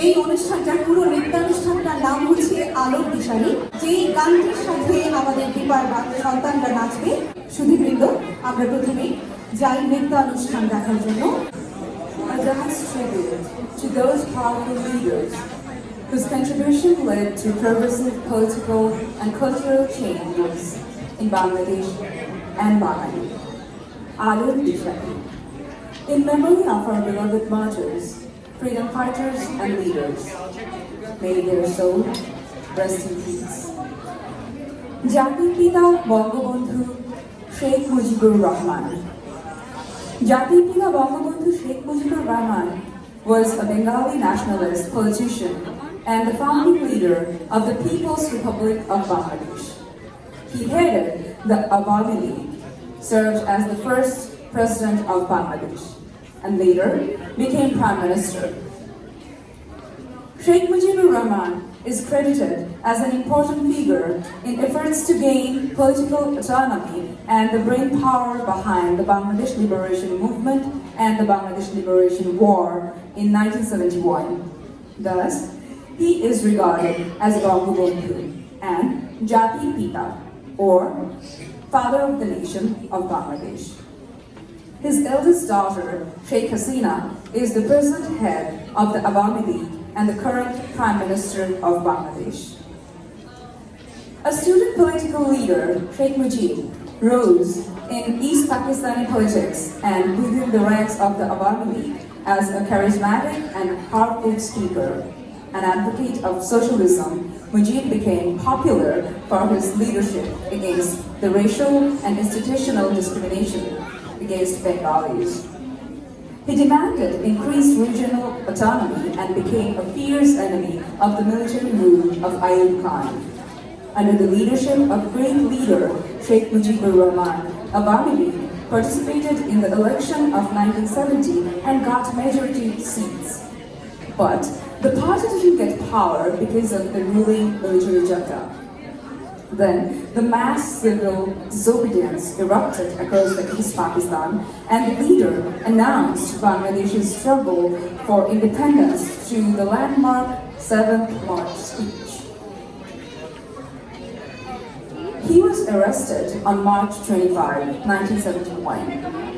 এই অনুষ্ঠানটার পুরো নৃত্যানুষ্ঠানটার নাম হচ্ছে আলোর দিশারি। যেই গানটির সাথে আমাদের বিপার সন্তানরা নাচবে। সুধীবৃন্দ, আমরা প্রথমে যাই নৃত্যানুষ্ঠান দেখার জন্য। A dance tribute to those powerful leaders whose contribution led to progressive political and cultural changes in Bangladesh and Bangalee. Alor Dishari, in memory of our beloved martyrs, freedom fighters and leaders. May their soul rest in peace. Jatir Pita Bangabandhu Sheikh Mujibur Rahman. Jatir Pita Bangabandhu Sheikh Mujibur Rahman was a Bengali nationalist politician and the founding leader of the People's Republic of Bangladesh. He headed the Awami League, served as the first president of Bangladesh, and later became Prime Minister. Sheikh Mujibur Rahman is credited as an important figure in efforts to gain political autonomy and the brain power behind the Bangladesh Liberation Movement and the Bangladesh Liberation War in 1971. Thus, he is regarded as Bangabandhu and Jati Pita, or Father of the Nation of Bangladesh. His eldest daughter, Sheikh Hasina, is the present head of the Awami League and the current Prime Minister of Bangladesh. A student political leader, Sheikh Mujib, rose in East Pakistani politics and within the ranks of the Awami League as a charismatic and powerful speaker. An advocate of socialism, Mujib became popular for his leadership against the racial and institutional discrimination against Bengalis. He demanded increased regional autonomy and became a fierce enemy of the military rule of Ayub Khan. Under the leadership of great leader Sheikh Mujibur Rahman, Awami League participated in the election of 1970 and got majority seats. But the party didn't get power because of the ruling military junta. Then, the mass civil disobedience erupted across the East Pakistan, and the leader announced Bangladesh's struggle for independence through the landmark 7th March speech. He was arrested on March 25, 1971,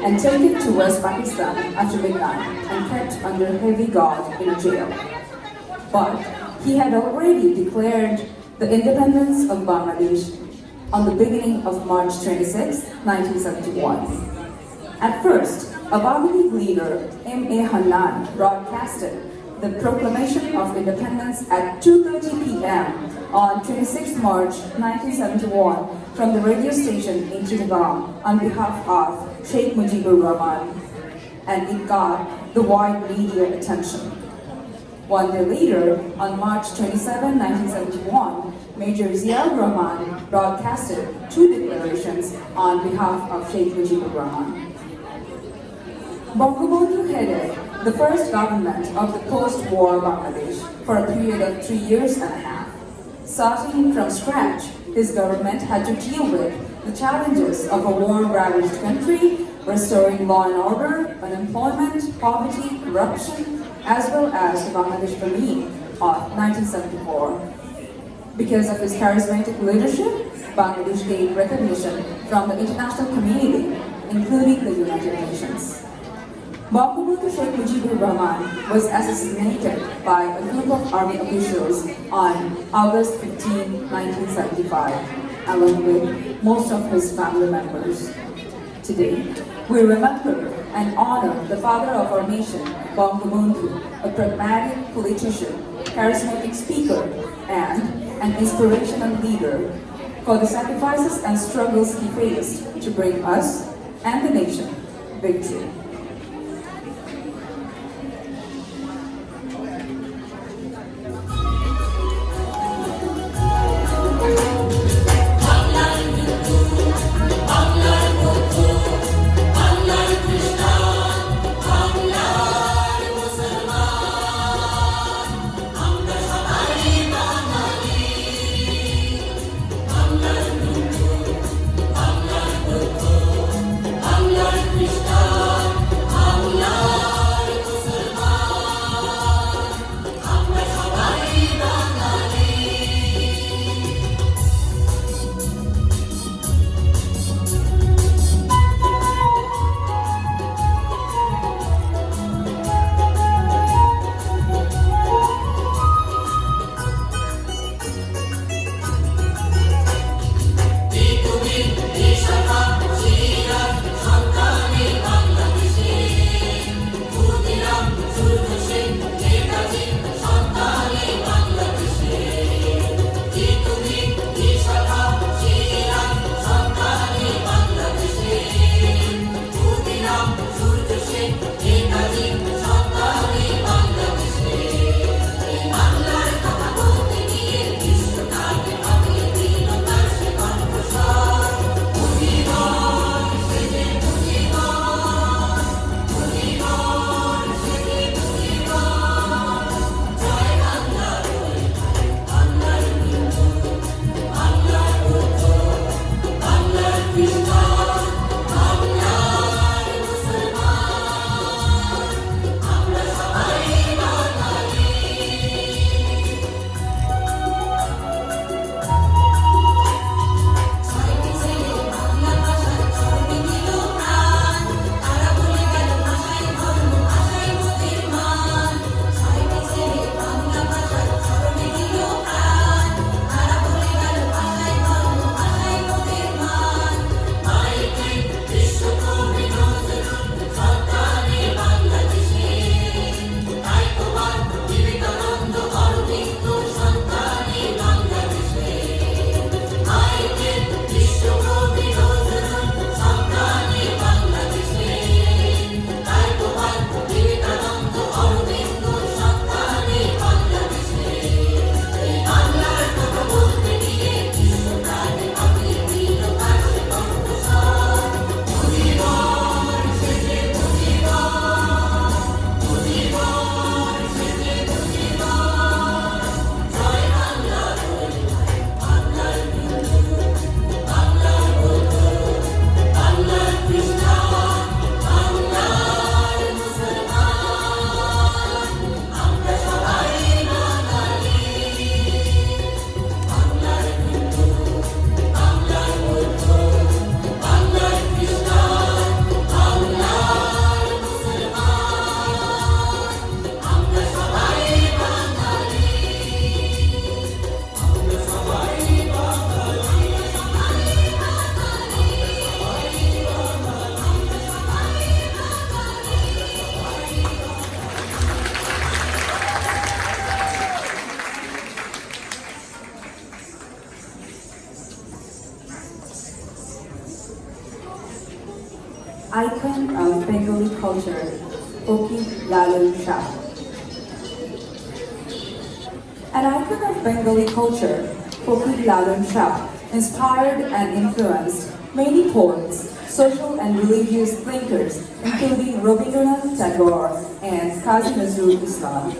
and taken to West Pakistan after midnight and kept under heavy guard in a jail. But he had already declared the independence of Bangladesh on the beginning of March 26, 1971. At first, Awami League leader M.A. Hanan broadcasted the proclamation of independence at 2:30 p.m. on 26 March 1971 from the radio station in Chittagong on behalf of Sheikh Mujibur Rahman, and it got the wide media attention. One day later, on March 27, 1971, Major Ziaur Rahman broadcasted 2 declarations on behalf of Sheikh Mujibur Rahman. Bangabandhu headed the first government of the post-war Bangladesh for a period of 3 years and a half. Starting from scratch, his government had to deal with the challenges of a war-ravaged country, restoring law and order, unemployment, poverty, corruption, as well as the Bangladesh Famine of 1974. Because of his charismatic leadership, Bangladesh gained recognition from the international community, including the United Nations. Bangabandhu Sheikh Mujibur Rahman was assassinated by a group of army officials on August 15, 1975, along with most of his family members. Today, we remember and honor the father of our nation, Bangabandhu, a pragmatic politician, charismatic speaker, and an inspirational leader, for the sacrifices and struggles he faced to bring us and the nation victory. Krishna icon of Bengali culture, Fakir Lalun Shah. An icon of Bengali culture, Fakir Lalun Shah inspired and influenced many poets, social and religious thinkers, including Rabindranath Tagore and Kazi Nazrul Islam.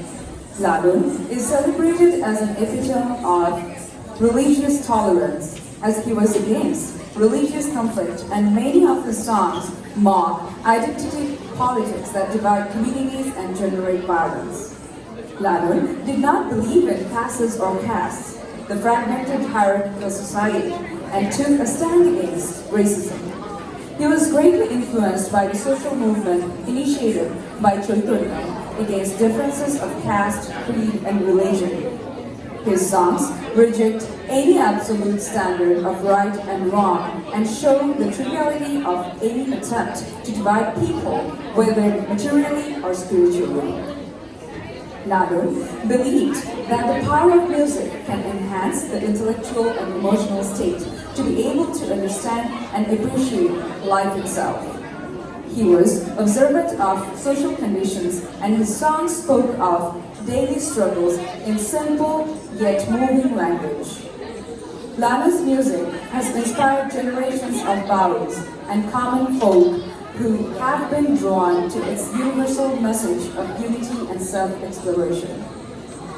Lalun is celebrated as an epitome of religious tolerance, as he was against religious conflict, and many of his songs mock identity politics that divide communities and generate violence. Lalun did not believe in castes or castes, the fragmented hierarchical society, and took a stand against racism. He was greatly influenced by the social movement initiated by Choreography against differences of caste, creed, and religion. His songs reject any absolute standard of right and wrong and show the triviality of any attempt to divide people, whether materially or spiritually. Lalun believed that the power of music can enhance the intellectual and emotional state to be able to understand and appreciate life itself. He was observant of social conditions, and his songs spoke of daily struggles in simple yet moving language. Lalun's music has inspired generations of Balis and common folk who have been drawn to its universal message of unity and self-exploration.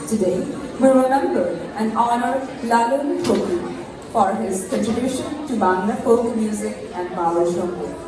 Today, we remember and honor Lalun Fakir for his contribution to Bangla folk music and Bala Shombo.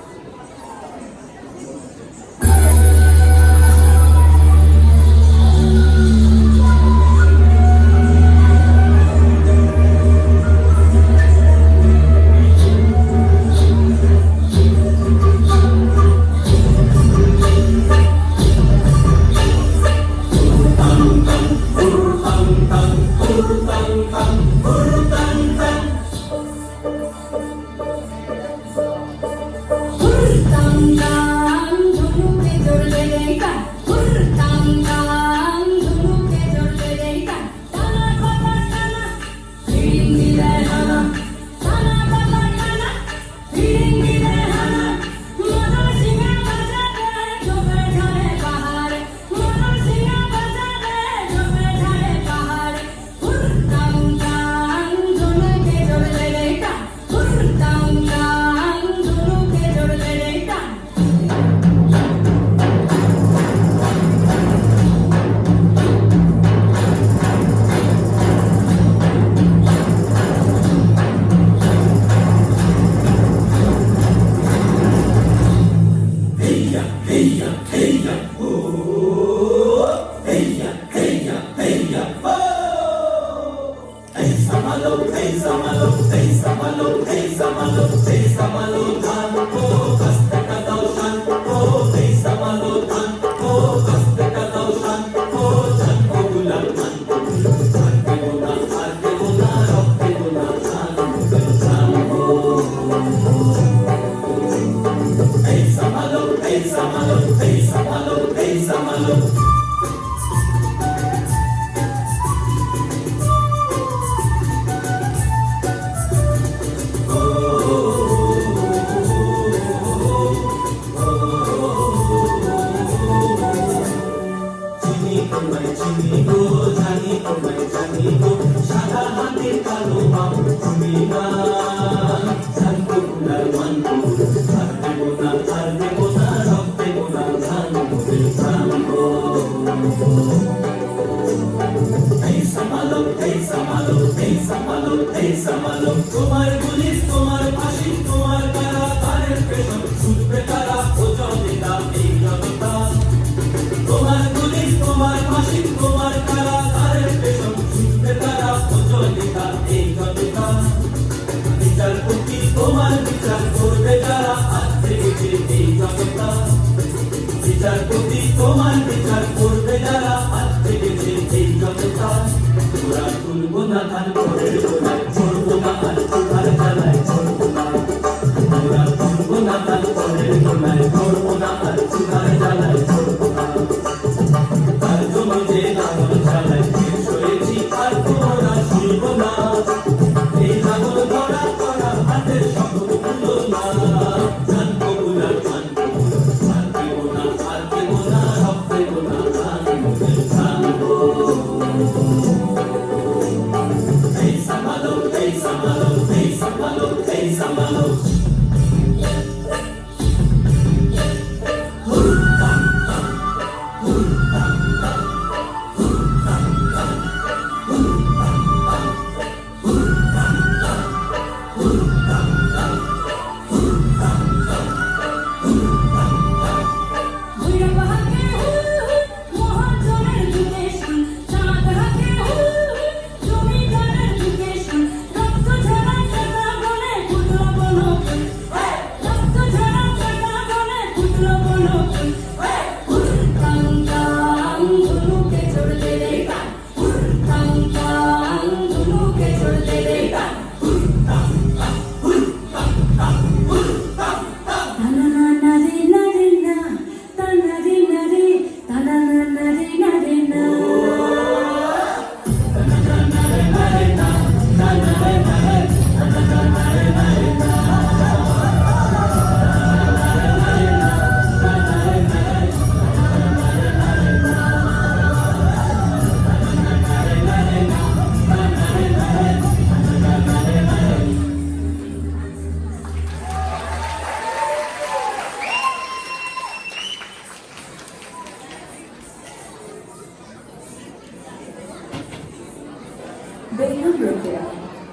Begum Rukia,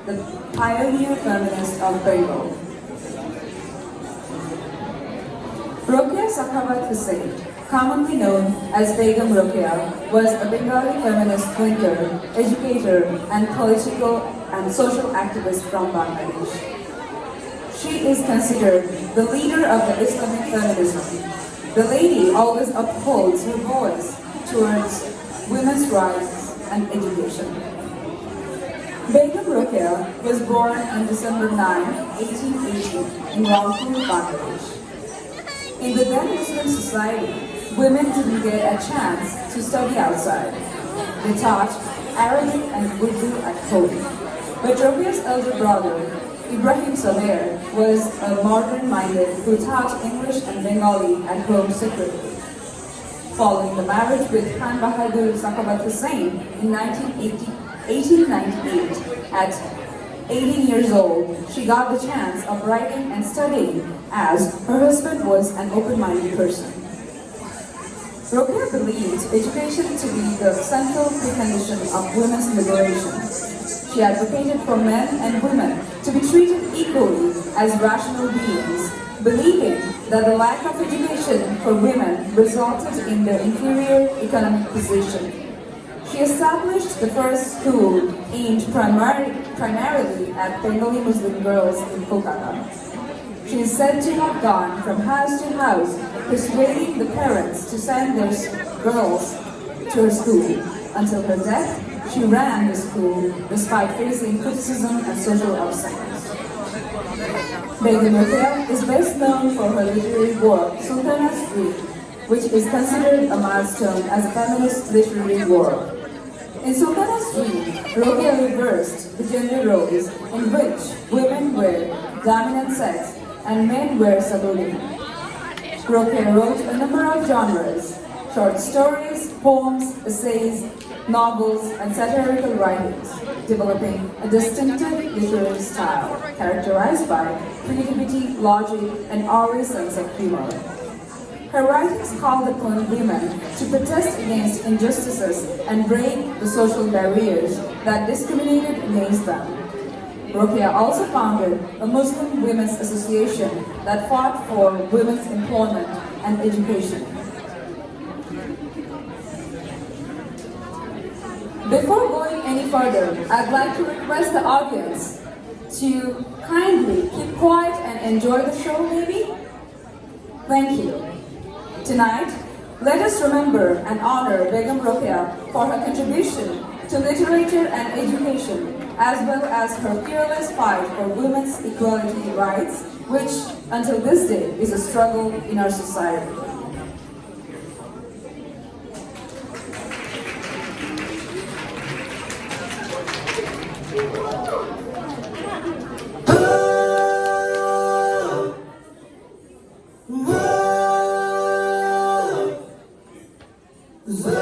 the pioneer feminist of Bengal. Rukia Sakhavat Hussain, commonly known as Begum Rukia, was a Bengali feminist thinker, educator, and political and social activist from Bangladesh. She is considered the leader of the Islamic feminism. The lady always upholds her voice towards women's rights and education. Begum Rukia was born on December 9, 1880 in Rampur, Bangladesh. In the then Muslim society, women didn't get a chance to study outside. They taught Arabic and Urdu at home. But Rukia's elder brother, Ibrahim Saler, was a modern-minded who taught English and Bengali at home secretly. Following the marriage with Khan Bahadur Sakhavat Hussain in 1898, at 18 years old, she got the chance of writing and studying as her husband was an open-minded person. Rukia believed education to be the central precondition of women's liberation. She advocated for men and women to be treated equally as rational beings, believing that the lack of education for women resulted in their inferior economic position. She established the first school aimed primarily at Bengali Muslim girls in Kolkata. She is said to have gone from house to house, persuading the parents to send their girls to her school. Until her death, she ran the school despite facing criticism and social obstacles. Begum Rukia is best known for her literary work, Sultana's Dream, which is considered a milestone as a feminist literary work. In Sultana's Dream, Rukia reversed the gender roles in which women were dominant sex and men were subordinate. Rukia wrote a number of genres: short stories, poems, essays, novels, and satirical writings, developing a distinctive literary style characterized by creativity, logic, and aural sense of humor. Her writings called upon women to protest against injustices and break the social barriers that discriminated against them. Rukia also founded a Muslim Women's Association that fought for women's employment and education. Before going any further, I'd like to request the audience to kindly keep quiet and enjoy the show, maybe? Thank you. Tonight, let us remember and honor Begum Rukia for her contribution to literature and education, as well as her fearless fight for women's equality rights, which until this day is a struggle in our society. La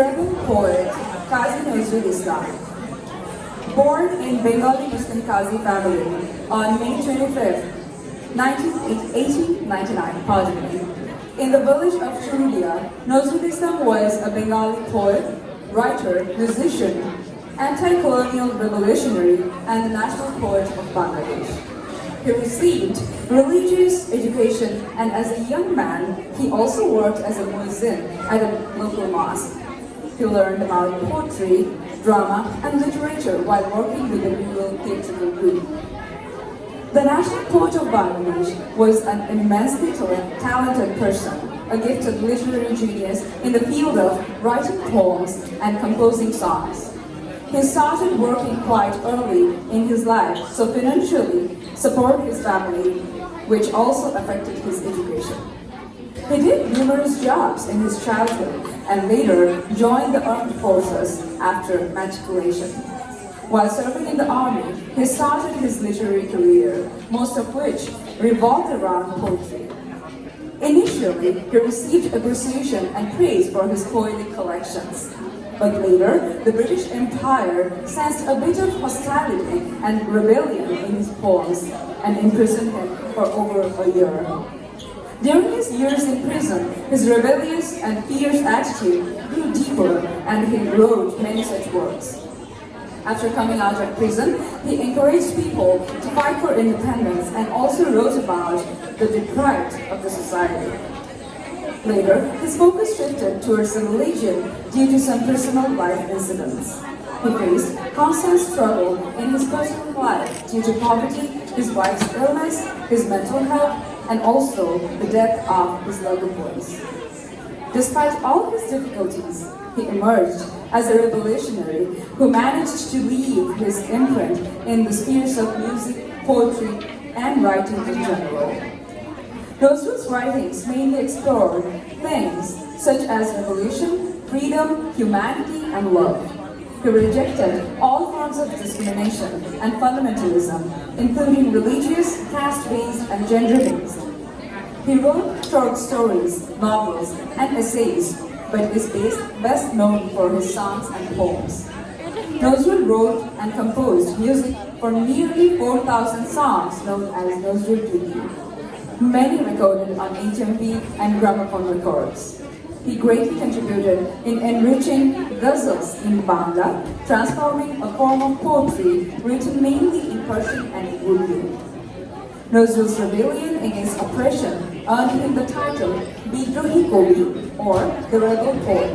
rebel poet Qazi Nazrul Islam. Born in Bengali Muslim Qazi family on May 25th, 1899, in the village of Churulia, Nazrul Islam was a Bengali poet, writer, musician, anti-colonial revolutionary, and the national poet of Bangladesh. He received religious education, and as a young man, he also worked as a muezzin at a local mosque. He learned about poetry, drama, and literature while working with a rural theatrical group. The national poet of Bangladesh was an immensely talented person, a gifted literary genius in the field of writing poems and composing songs. He started working quite early in his life, so financially support his family, which also affected his education. He did numerous jobs in his childhood and later joined the armed forces after matriculation. While serving in the army, he started his literary career, most of which revolved around poetry. Initially, he received appreciation and praise for his poetic collections. But later, the British Empire sensed a bit of hostility and rebellion in his poems and imprisoned him for over a year. During his years in prison, his rebellious and fierce attitude grew deeper, and he wrote many such works. After coming out of prison, he encouraged people to fight for independence and also wrote about the deprived of the society. Later, his focus shifted towards the religion due to some personal life incidents. He faced constant struggle in his personal life due to poverty, his wife's illness, his mental health, and also the death of his loved ones. Despite all his difficulties, he emerged as a revolutionary who managed to leave his imprint in the spheres of music, poetry, and writing in general. Nazrul's writings mainly explored things such as revolution, freedom, humanity, and love. He rejected all forms of discrimination and fundamentalism, including religious, caste-based, and gender-based. He wrote short stories, novels, and essays, but is best known for his songs and poems. Nazrul wrote and composed music for nearly 4,000 songs known as Nazrul Gidi, many recorded on HMV and gramophone records. He greatly contributed in enriching ghazals in Bangla, transforming a form of poetry written mainly in Persian and Urdu. Nazrul's rebellion against oppression earned him the title Bidrohi Kobi, or the Rebel Poet.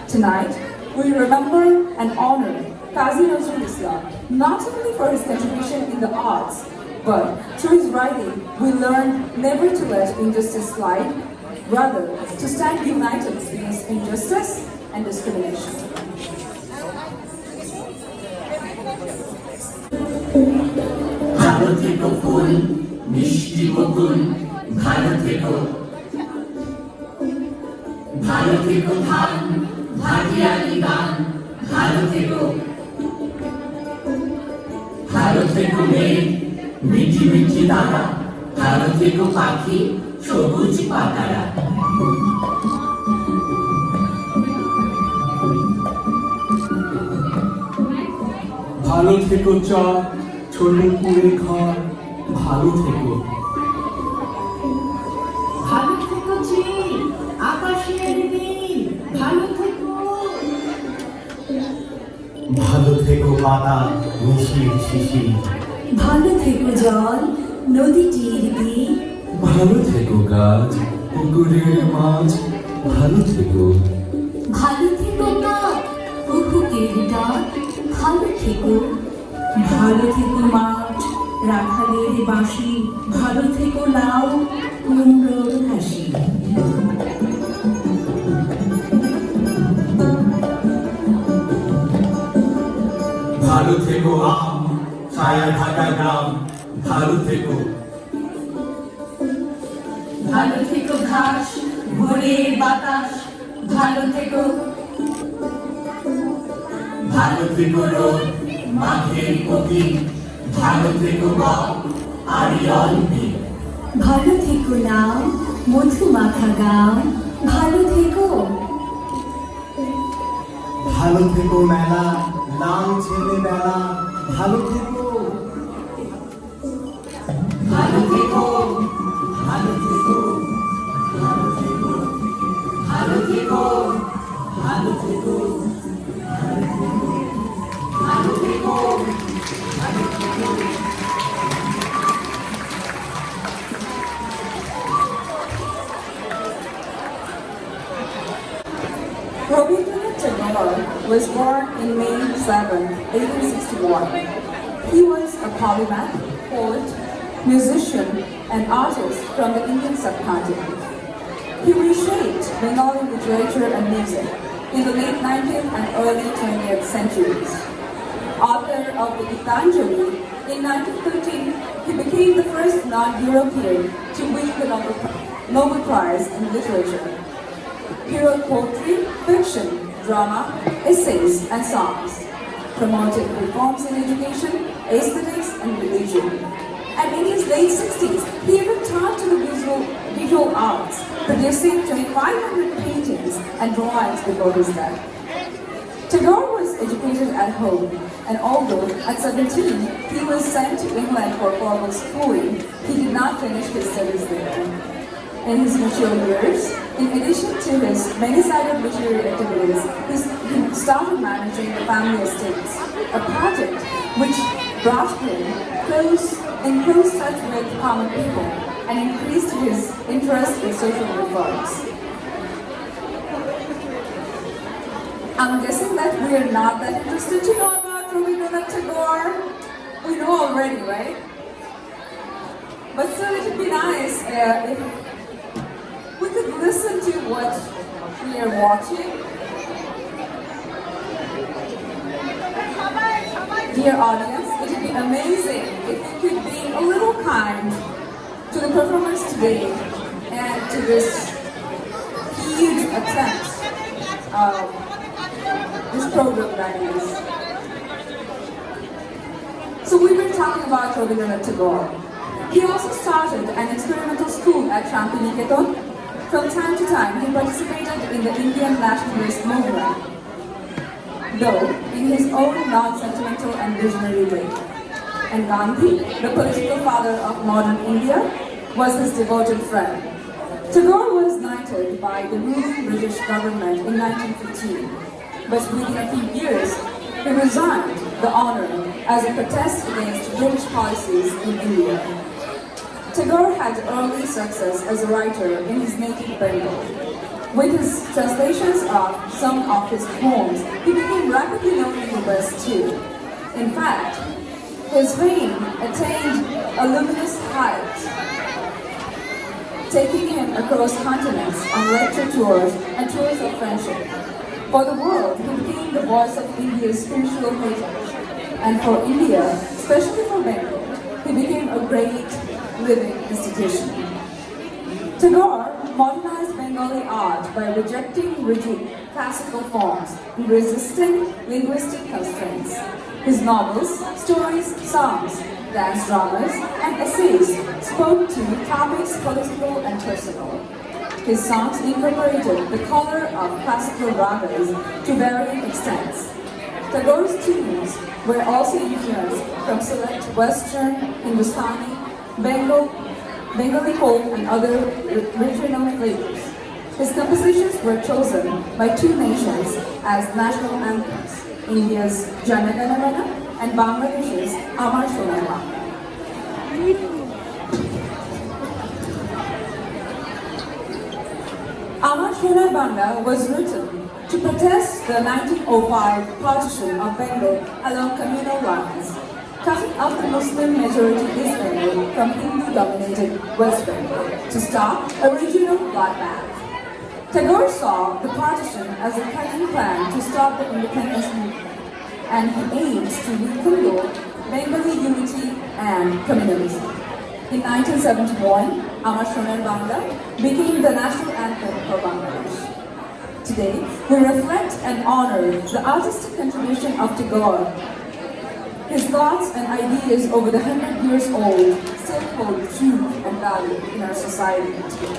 Tonight, we remember and honor Qazi Nazrul Islam, not only for his contribution in the arts, but through his writing, we learn never to let injustice slide, rather to stand united against injustice and discrimination. ভালো থেকো ফুল মিষ্টি বকুল ভালো থেকো ভালো থেকো ধান ভাটিয়ালি গান ভালো থেকো ভালো থেকো মেঘ মিঠি মিঠি দানা ভালো থেকো পাখি সবুজ পাতারা ভালো থেকো চাঁদ ছোট কুড়ে ঘর ভালো থেকো ভালো থেকো চিল আকাশের নীল ভালো থেকো ভালো থেকো পাতা মিশির শিশির ভালো থেকো জল নদীটির তীর ভালো থেকো গাছ পুকুরের মাছ ভালো থেকো ভালো থেকো কাক কুকুরের ডাক ভালো থেকো ভালো থেকো মাঠ রাখালের বাঁশি ভালো থেকো লাউ কুমড়োর হাসি ভালো থেকো আম ছায়া ঢাকা গ্রাম ভালো থেকো ভালো থেকো ঘাস ভোরের বাতাস ভালো থেকো ভালো থেকো রোদ মাঘের কবি ভালো থেকো বক আরিয়াল মেঘ ভালো থেকো নাও মধু মাখা গাও ভালো থেকো ভালো থেকো মেলা লাল ছেলে বেলা ভালো থেকো ভালো থেকো ভালো থেকো ভালো থেকো ভালো থেকো ভালো থেকো ভালো থেকো ভালো থেকো Rabindranath Tagore was born in May 7, 1861. He was a polymath, poet, musician, and artist from the Indian subcontinent. He reshaped Bengali literature and music in the late 19th and early 20th centuries. Author of the Gitanjali, in 1913, he became the first non-European to win the Nobel Prize in Literature. He wrote poetry, fiction, drama, essays, and songs, promoted reforms in education, aesthetics, and religion. And in his late 60s, he even turned to the visual arts, producing 2,500 paintings and drawings before his death. Tagore was educated at home, and although at 17 he was sent to England for formal schooling, he did not finish his studies there. In his mature years, in addition to his many-sided literary activities, he started managing the family estates, a project which brought him in close touch with common people and increased his interest in social reforms. I'm guessing that we are not that interested to know about Rabindranath Tagore. We know already, right? But still, it would be nice if we could listen to what we are watching. Dear audience, it would be amazing if you could be a little kind to the performers today and to this huge attempt of this program that is. So we were talking about Rabindranath Tagore. He also started an experimental school at Shantiniketan. From time to time, he participated in the Indian nationalist movement, though in his own non-sentimental and visionary way. And Gandhi, the political father of modern India, was his devoted friend. Tagore was knighted by the ruling British government in 1915, but within a few years, he resigned the honor as a protest against British policies in India. Tagore had early success as a writer in his native Bengal. With his translations of some of his poems, he became rapidly known in the West too. In fact, his fame attained a luminous height, taking him across continents on lecture tours and tours of friendship. For the world, he became the voice of India's spiritual heritage. And for India, especially for Bengal, he became a great living institution. Tagore modernized Bengali art by rejecting rigid classical forms and resisting linguistic constraints. His novels, stories, songs, dance dramas, and essays spoke to topics political and personal. His songs incorporated the color of classical ragas to varying extents. Tagore's tunes were also influenced from select Western, Hindustani, Bengali folk and other regional flavors. His compositions were chosen by two nations as national anthems, India's Jana Gana Mana and Bangladesh's Amar Solaiman. Amar Solaiman was written to protest the 1905 partition of Bengal along communal lines, cutting up the Muslim majority East Bengal from Hindu-dominated West Bengal to stop a regional bloodbath. Tagore saw the partition as a cunning plan to stop the independence movement, and he aimed to rekindle Bengali unity and communalism. In 1971, Amar Soner Bangla became the national anthem for Bangladesh. Today, we reflect and honor the artistic contribution of Tagore. His thoughts and ideas over the 100 years old still hold truth and value in our society today.